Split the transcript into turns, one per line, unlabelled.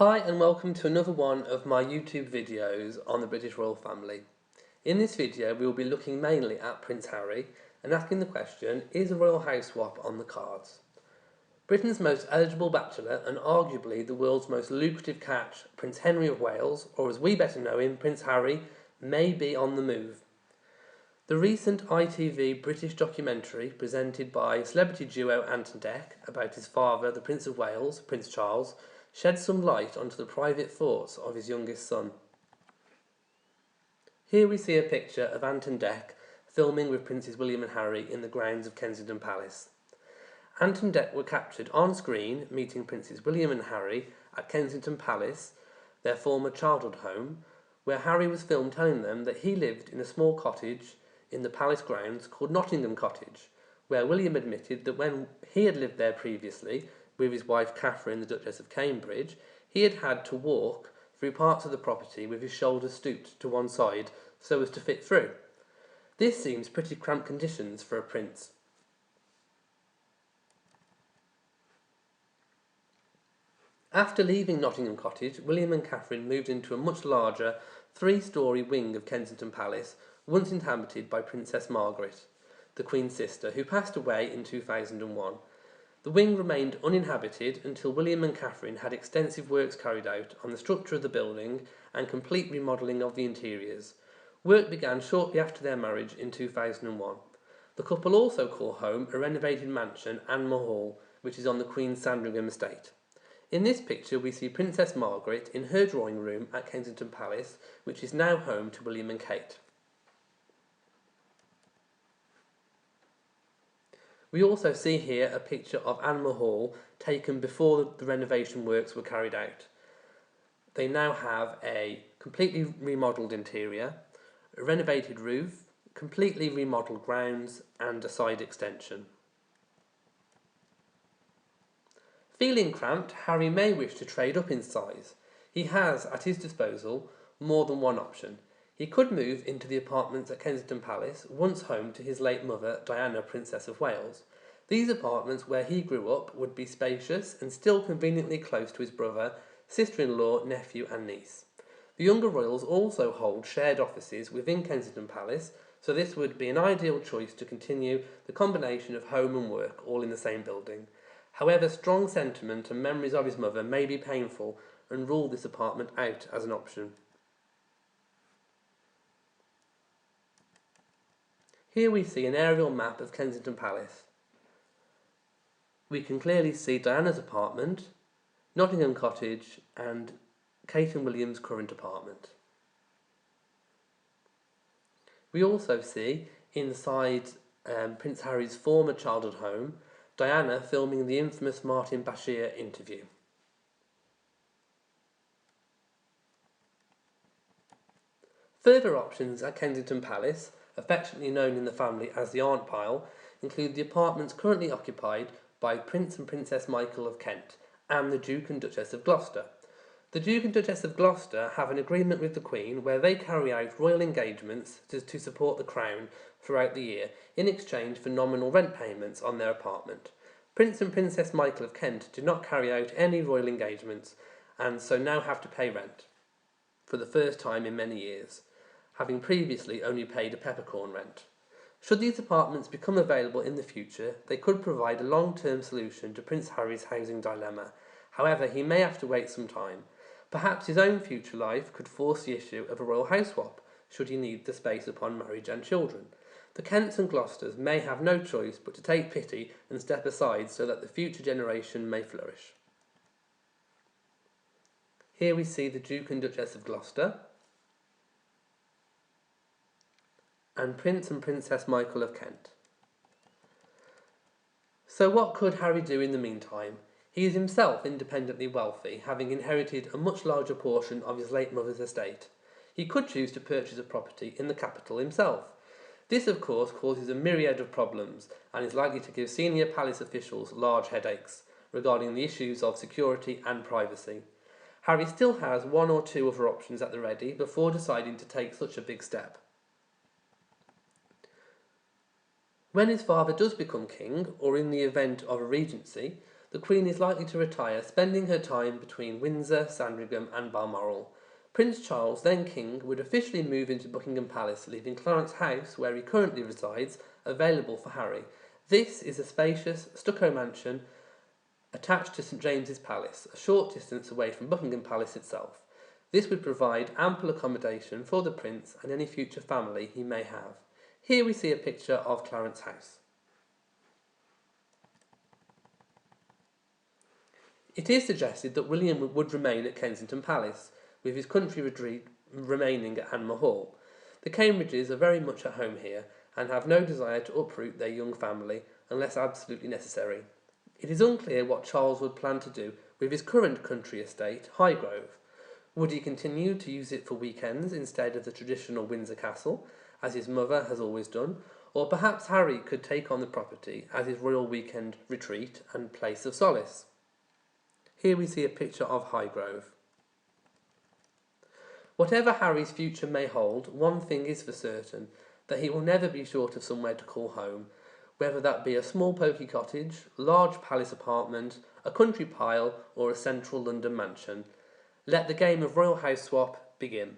Hi and welcome to another one of my YouTube videos on the British royal family. In this video we will be looking mainly at Prince Harry and asking the question, is a royal house swap on the cards? Britain's most eligible bachelor and arguably the world's most lucrative catch, Prince Henry of Wales, or as we better know him, Prince Harry, may be on the move. The recent ITV British documentary presented by celebrity duo Ant and Dec about his father, the Prince of Wales, Prince Charles, shed some light onto the private thoughts of his youngest son. Here we see a picture of Ant and Dec filming with Princes William and Harry in the grounds of Kensington Palace. Ant and Dec were captured on screen meeting Princes William and Harry at Kensington Palace, their former childhood home, where Harry was filmed telling them that he lived in a small cottage in the palace grounds called Nottingham Cottage, where William admitted that when he had lived there previously with his wife Catherine, the Duchess of Cambridge, he had had to walk through parts of the property with his shoulders stooped to one side so as to fit through. This seems pretty cramped conditions for a prince. After leaving Nottingham Cottage, William and Catherine moved into a much larger, three-storey wing of Kensington Palace, once inhabited by Princess Margaret, the Queen's sister, who passed away in 2001. The wing remained uninhabited until William and Catherine had extensive works carried out on the structure of the building and complete remodelling of the interiors. Work began shortly after their marriage in 2001. The couple also call home a renovated mansion, Anmer Hall, which is on the Queen's Sandringham estate. In this picture we see Princess Margaret in her drawing room at Kensington Palace, which is now home to William and Kate. We also see here a picture of Anmer Hall taken before the renovation works were carried out. They now have a completely remodelled interior, a renovated roof, completely remodelled grounds and a side extension. Feeling cramped, Harry may wish to trade up in size. He has at his disposal more than one option. He could move into the apartments at Kensington Palace, once home to his late mother, Diana, Princess of Wales. These apartments where he grew up would be spacious and still conveniently close to his brother, sister-in-law, nephew and niece. The younger royals also hold shared offices within Kensington Palace, so this would be an ideal choice to continue the combination of home and work all in the same building. However, strong sentiment and memories of his mother may be painful and rule this apartment out as an option. Here we see an aerial map of Kensington Palace. We can clearly see Diana's apartment, Nottingham Cottage and Kate and William's current apartment. We also see inside Prince Harry's former childhood home, Diana filming the infamous Martin Bashir interview. Further options at Kensington Palace, affectionately known in the family as the Aunt Pile, include the apartments currently occupied by Prince and Princess Michael of Kent and the Duke and Duchess of Gloucester. The Duke and Duchess of Gloucester have an agreement with the Queen where they carry out royal engagements to support the Crown throughout the year in exchange for nominal rent payments on their apartment. Prince and Princess Michael of Kent do not carry out any royal engagements and so now have to pay rent for the first time in many years, having previously only paid a peppercorn rent. Should these apartments become available in the future, they could provide a long-term solution to Prince Harry's housing dilemma. However, he may have to wait some time. Perhaps his own future life could force the issue of a royal house swap, should he need the space upon marriage and children. The Kents and Gloucesters may have no choice but to take pity and step aside so that the future generation may flourish. Here we see the Duke and Duchess of Gloucester and Prince and Princess Michael of Kent. So what could Harry do in the meantime? He is himself independently wealthy, having inherited a much larger portion of his late mother's estate. He could choose to purchase a property in the capital himself. This, of course, causes a myriad of problems and is likely to give senior palace officials large headaches regarding the issues of security and privacy. Harry still has one or two other options at the ready before deciding to take such a big step. When his father does become king, or in the event of a regency, the Queen is likely to retire, spending her time between Windsor, Sandringham, and Balmoral. Prince Charles, then King, would officially move into Buckingham Palace, leaving Clarence House, where he currently resides, available for Harry. This is a spacious, stucco mansion attached to St James's Palace, a short distance away from Buckingham Palace itself. This would provide ample accommodation for the Prince and any future family he may have. Here we see a picture of Clarence House. It is suggested that William would remain at Kensington Palace, with his country retreat remaining at Anmer Hall. The Cambridges are very much at home here, and have no desire to uproot their young family unless absolutely necessary. It is unclear what Charles would plan to do with his current country estate, Highgrove. Would he continue to use it for weekends instead of the traditional Windsor Castle, as his mother has always done, or perhaps Harry could take on the property as his royal weekend retreat and place of solace. Here we see a picture of Highgrove. Whatever Harry's future may hold, one thing is for certain, that he will never be short of somewhere to call home, whether that be a small poky cottage, large palace apartment, a country pile, or a central London mansion. Let the game of royal house swap begin.